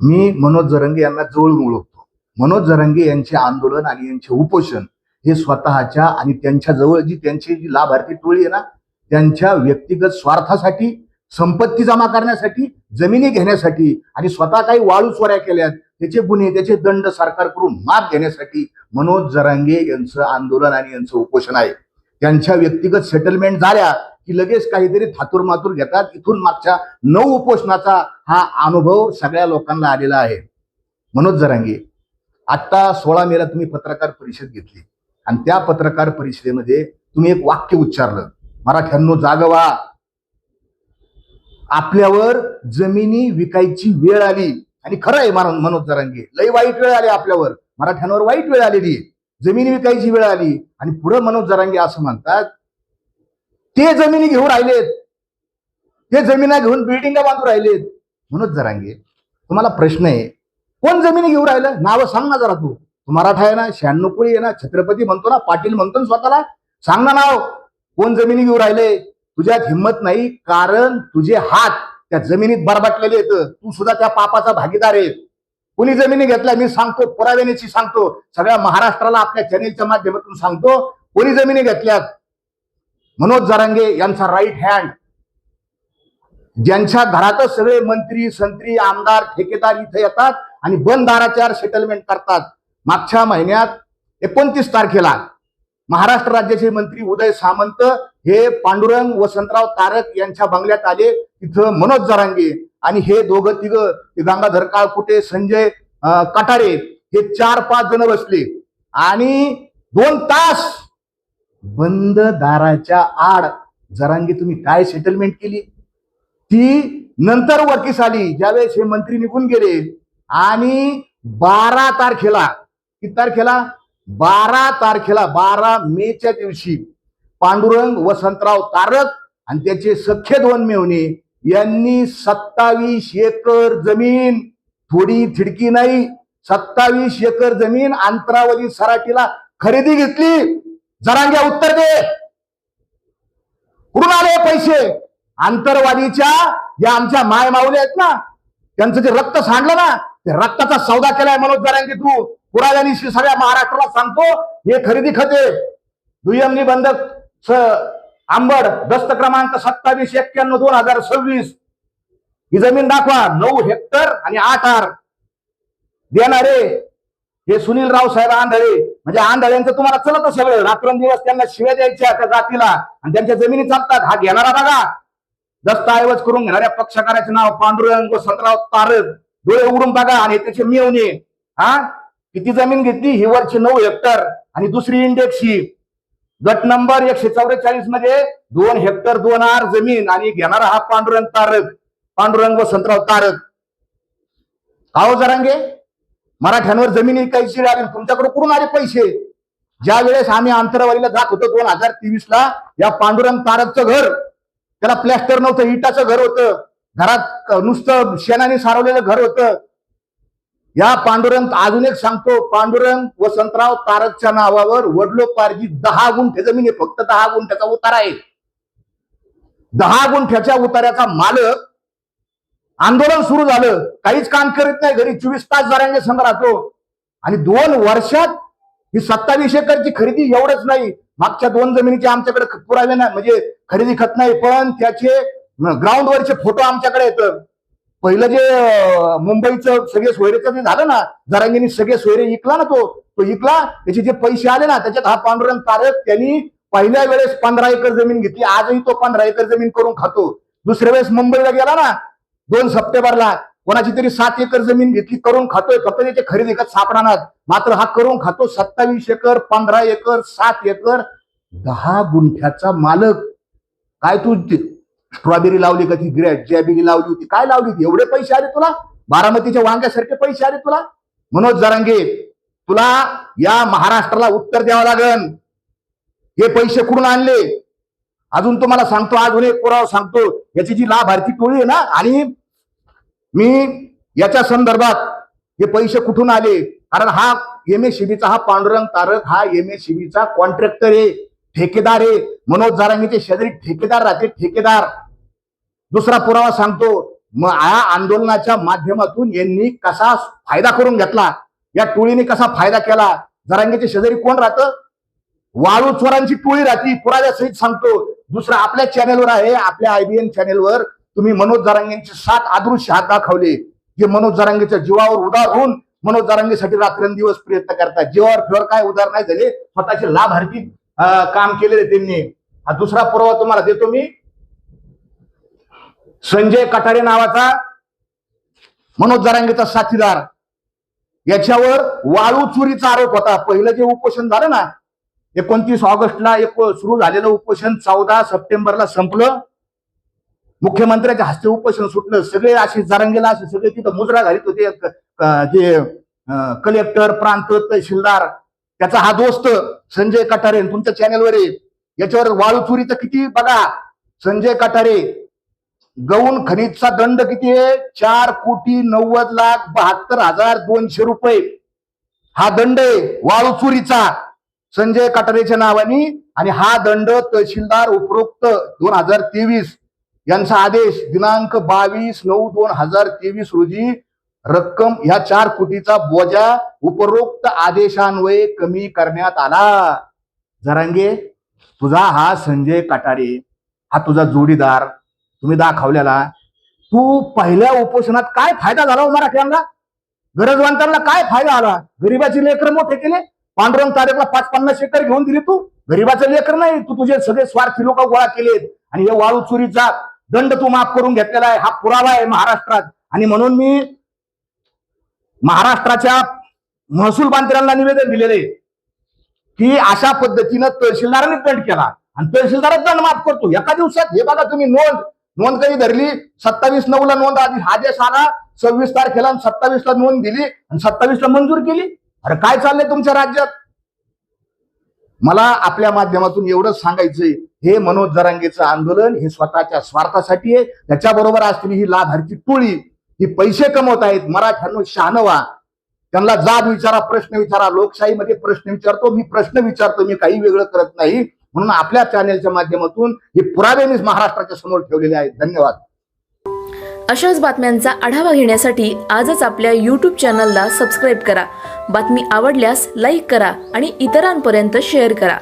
मी मनोज जरांगे यांना जवळून ओळखतो. मनोज जरांगे यांचे आंदोलन आणि यांचे उपोषण हे स्वतःच्या आणि त्यांच्या जवळ त्यांची जी लाभार्थी टोळी आहे ना, त्यांच्या व्यक्तिगत स्वार्थासाठी, संपत्ती जमा करण्यासाठी, जमिनी घेण्यासाठी आणि स्वतः काही वाळू चोऱ्या केल्यात त्याचे गुन्हे, त्याचे दंड सरकारकडून माफ घेण्यासाठी मनोज जरांगे यांचं आंदोलन आणि यांचं उपोषण आहे. त्यांच्या व्यक्तिगत सेटलमेंट झाल्या की लगेच काहीतरी थातूरमातूर घेतात. इथून मागच्या 9 उपोषणाचा हा अनुभव सगळ्या लोकांना आलेला आहे. मनोज जरांगे, आता 16 मेला तुम्ही पत्रकार परिषद घेतली आणि त्या पत्रकार परिषदेमध्ये तुम्ही एक वाक्य उच्चारलं, मराठ्यांनो जाग व्हा, आपल्यावर जमिनी विकायची वेळ आली. आणि खरं आहे मनोज जरांगे, लई वाईट वेळ आली आपल्यावर, मराठ्यांवर वाईट वेळ आलेली, जमिनी विकायची वेळ आली. आणि पुढे मनोज जरांगे असं म्हणतात, ते जमिनी घेऊन राहिलेत, ते जमिना घेऊन बिल्डिंगा बांधून राहिलेत. मनोज जरांगे, तुम्हाला प्रश्न आहे, कोण जमिनी घेऊन राहिलं? नावं सांग ना जरा. तू मराठा आहे ना, 96 कोळी आहे ना, छत्रपती म्हणतो ना, पाटील म्हणतो ना स्वतःला, सांग ना नाव, कोण जमिनी घेऊन राहिले? तुझ्यात हिंमत नाही, कारण तुझे हात त्या जमिनीत बरबाटलेले आहेत. तू सुद्धा त्या पापाचा भागीदार आहे. कोणी जमिनी घेतल्या मी सांगतो, पुराव्यानेची सांगतो, सगळ्या महाराष्ट्राला आपल्या चॅनेलच्या माध्यमातून सांगतो, कोणी जमिनी घेतल्यात. मनोज जरांगे यांचा राईट हँड, ज्यांच्या घरातच सगळे मंत्री, संत्री, आमदार, ठेकेदार इथे येतात आणि बंद दाराच्यावर सेटलमेंट करतात. मागच्या महिन्यात 29 तारखेला महाराष्ट्र राज्याचे मंत्री उदय सामंत हे पांडुरंग वसंतराव तारक यांच्या बंगल्यात आले. तिथं मनोज जरांगे आणि हे दोघं तिघं, गंगाधर काळकुटे, संजय कटारे, हे 4-5 जण बसले आणि 2 तास बंद दाराच्या आड जरांगे तुम्ही काय सेटलमेंट केली ती नंतर वर्कीस आली, ज्यावेळेस हे मंत्री निघून गेले. आणि 12 तारखेला, किती तारखेला? 12 तारखेला, 12 मेच्या दिवशी पांडुरंग वसंतराव तारक आणि त्याचे सख्खे 2 मेहुणे यांनी 27 एकर जमीन, थोडी थिडकी नाही, 27 एकर जमीन अंतरावली सराटीला खरेदी घेतली. जरांगे उत्तर दे, कुठून आले पैसे? आंतरवादीच्या ज्या आमच्या माय माऊली आहेत ना, त्यांचं जे रक्त सांडलं ना, ते रक्ताचा सौदा केलाय मनोज जरांगे. तू पुराव्यानी सगळ्या महाराष्ट्राला सांगतो, हे खरेदी खते. दुय्यम निबंधक आंबड, दस्त क्रमांक 2791/2026, ही जमीन दाखवा. 9 हेक्टर आणि 8 आर देणारे हे सुनील रावसाहेब आंधळे. म्हणजे आंधळ्यांचं तुम्हाला चलत सगळं, रात्रंदिवस त्यांना शिव्या द्यायच्या त्या जातीला आणि त्यांच्या जमिनी चालतात. हा घेणारा बघा, दस्तऐवज करून घेणाऱ्या पक्षकाराचे नाव पांडुरंग वसंतराव तारक. डोळे उघडून बघा. आणि त्याचे मेवणे, हा किती जमीन घेतली? ही वरची 9 हेक्टर आणि दुसरी इंडेक्सची गट नंबर 144 मध्ये 2 हेक्टर 2 आर जमीन आणि घेणारा हा पांडुरंग तारक, पांडुरंग वसंतराव तारक. आओ जरांगे, मराठ्यांवर जमीन विकायची आली, तुमच्याकडे कुठून आले पैसे? ज्या वेळेस आम्ही आंतरवालीला जात होतो 2023 ला, या पांडुरंग तारकचं घर, त्याला प्लॅस्टर नव्हतं, इटाचं घर होतं, घरात नुसतं शेणाने सारवलेलं घर होतं. या पांडुरंग, अजून एक सांगतो, पांडुरंग वसंतराव तारकच्या नावावर वडलोपार्जित 10 गुंठे जमीन आहे. फक्त 10 गुंठ्याचा उतारा आहे. 10 गुंठ्याच्या उतार्याचा मालक. आंदोलन सुरू झालं, काहीच काम करीत नाही, घरी 24 तास जरांगे संघ राहतो. आणि 2 वर्षात ही 27 एकरची खरेदी. एवढंच नाही, मागच्या 2 जमिनीचे आमच्याकडे पुरावे नाही, म्हणजे खरेदी खत नाही, पण त्याचे ग्राउंडवरचे फोटो आमच्याकडे येतं. पहिलं जे मुंबईचं सगळे सोयरेचं जे झालं ना, जरांगेनी सगळे सोयरे इकला ना, तो इकला, त्याचे जे पैसे आले ना, त्याच्यात हा पांडुरंग तारक त्यांनी पहिल्या वेळेस 15 एकर जमीन घेतली. आजही तो 15 एकर जमीन करून खातो. दुसऱ्या वेळेस मुंबईला गेला ना 2 सप्टेंबरला, कोणाची तरी 7 एकर जमीन घेतली, करून खातोय. फक्त त्याचे खरेदी खत सापडणार, मात्र हा करून खातो 27 एकर, 15 एकर, 7 एकर, 10 गुंठ्याचा मालक. काय तू स्ट्रॉबेरी लावली का? ती जॅबिली लावली होती, काय लावली होती? एवढे पैसे आले तुला? बारामतीच्या वांग्यासारखे पैसे आले तुला? मनोज जरांगे, तुला या महाराष्ट्राला उत्तर द्यावं लागेल. हे पैसे कुठून आणले? अजून तुम्हाला सांगतो, अजून एक पुरावा सांगतो. याची जी लाभार्थी टोळी आहे ना, आणि मी याच्या संदर्भात हे पैसे कुठून आले, कारण हा MSCBचा हा पांडुरंग तारक हा MSCBचा कॉन्ट्रॅक्टर आहे, ठेकेदार आहे. मनोज जरांगेचे शेजारी ठेकेदार राहते, ठेकेदार. दुसरा पुरावा सांगतो, मग या आंदोलनाच्या माध्यमातून यांनी कसा फायदा करून घेतला, या टोळीने कसा फायदा केला. जरांगेच्या शेजारी कोण राहतं? वाळू चोरांची टोळी राहती, पुराव्यासहित सांगतो. दुसरं आपल्या चॅनेलवर आहे, आपल्या IBN चॅनेलवर तुम्ही मनोज जरांगेंचे 7 अदृश्य हात दाखवले, जे मनोज जरांगेच्या जीवावर उदार होऊन मनोज जरांगेसाठी रात्रंदिवस प्रयत्न करतात. जीवावर फिवर काय उदार नाही झाले, स्वतःचे लाभार्थी काम केलेले त्यांनी. हा दुसरा पुरावा तुम्हाला देतो मी. संजय कटारे नावाचा मनोज जरांगेचा साथीदार, याच्यावर वाळू चोरीचा आरोप होता. पहिलं जे उपोषण झालं ना 29 ऑगस्टला सुरू झालेलं उपोषण 14 सप्टेंबरला संपलं. मुख्यमंत्र्याच्या हस्ते उपोषण सुटलं. सगळे असे जरांगेला असे सगळे तिथं मुजरा घालीत होते. जे कलेक्टर, प्रांत, तहसीलदार, त्याचा हा दोस्त संजय कटारे तुमच्या चॅनेलवर आहे. याच्यावर वाळू चोरीचं किती बघा. संजय कटारे गौण खनिजचा दंड किती आहे? 4,90,72,200 रुपये हा दंड आहे वाळू चोरीचा संजय कटारेच्या नावाने. आणि हा दंड तहसीलदार उपरोक्त 2023 यांचा आदेश दिनांक 22/9/2023 रोजी रक्कम ह्या 4 कोटीचा बोजा उपरोक्त आदेशान्वये कमी करण्यात आला. जरांगे, तुझा हा संजय कटारे हा तुझा जोडीदार तुम्ही दाखवलेला. तू पहिल्या उपोषणात काय फायदा झाला मराठ्यांना? गरजवंतांना काय फायदा आला? गरीबाचे लेकर मोठे केले. पांडुरंग तारेकला 5-50 एकर घेऊन दिली तू. गरीबाचं लेकर नाही, तू तुझे सगळे स्वार्थी लोक गोळा केलेत. आणि हे वाळू चोरीचा दंड तू माफ करून घेतलेला आहे. हा पुरावा आहे महाराष्ट्रात. आणि म्हणून मी महाराष्ट्राच्या महसूल मंत्र्यांना निवेदन दिलेले की अशा पद्धतीनं तहसीलदारांनी दंड केला आणि तहसीलदारच दंड माफ करतो एका दिवसात. हे बघा तुम्ही, नोंद कधी धरली? 27/9ला नोंद आदेश आला, 26 तारखेला 27ला नोंद दिली आणि 27ला मंजूर केली. अरे काय चाललंय तुमच्या राज्यात? मला आपल्या माध्यमातून एवढंच सांगायचंय, हे मनोज जरांगेचं आंदोलन हे स्वतःच्या स्वार्थासाठी आहे. त्याच्याबरोबर असलेली ही लाभार्थी टोळी ही पैसे कमवत आहेत. मराठ्यांनो, शहाणं व्हा. त्यांना जाब विचारा, प्रश्न विचारा. लोकशाहीमध्ये प्रश्न विचारतो मी, प्रश्न विचारतो मी, काही वेगळं करत नाही. म्हणून आपल्या चॅनेलच्या माध्यमातून हे पुरावे मी महाराष्ट्राच्या समोर ठेवलेले आहेत. धन्यवाद. अशाच बातम्यांचा आढावा घेण्यासाठी आजच आपल्या YouTube चॅनलला सबस्क्राईब करा. बातमी आवडल्यास लाईक करा आणि इतरांपर्यंत शेअर करा.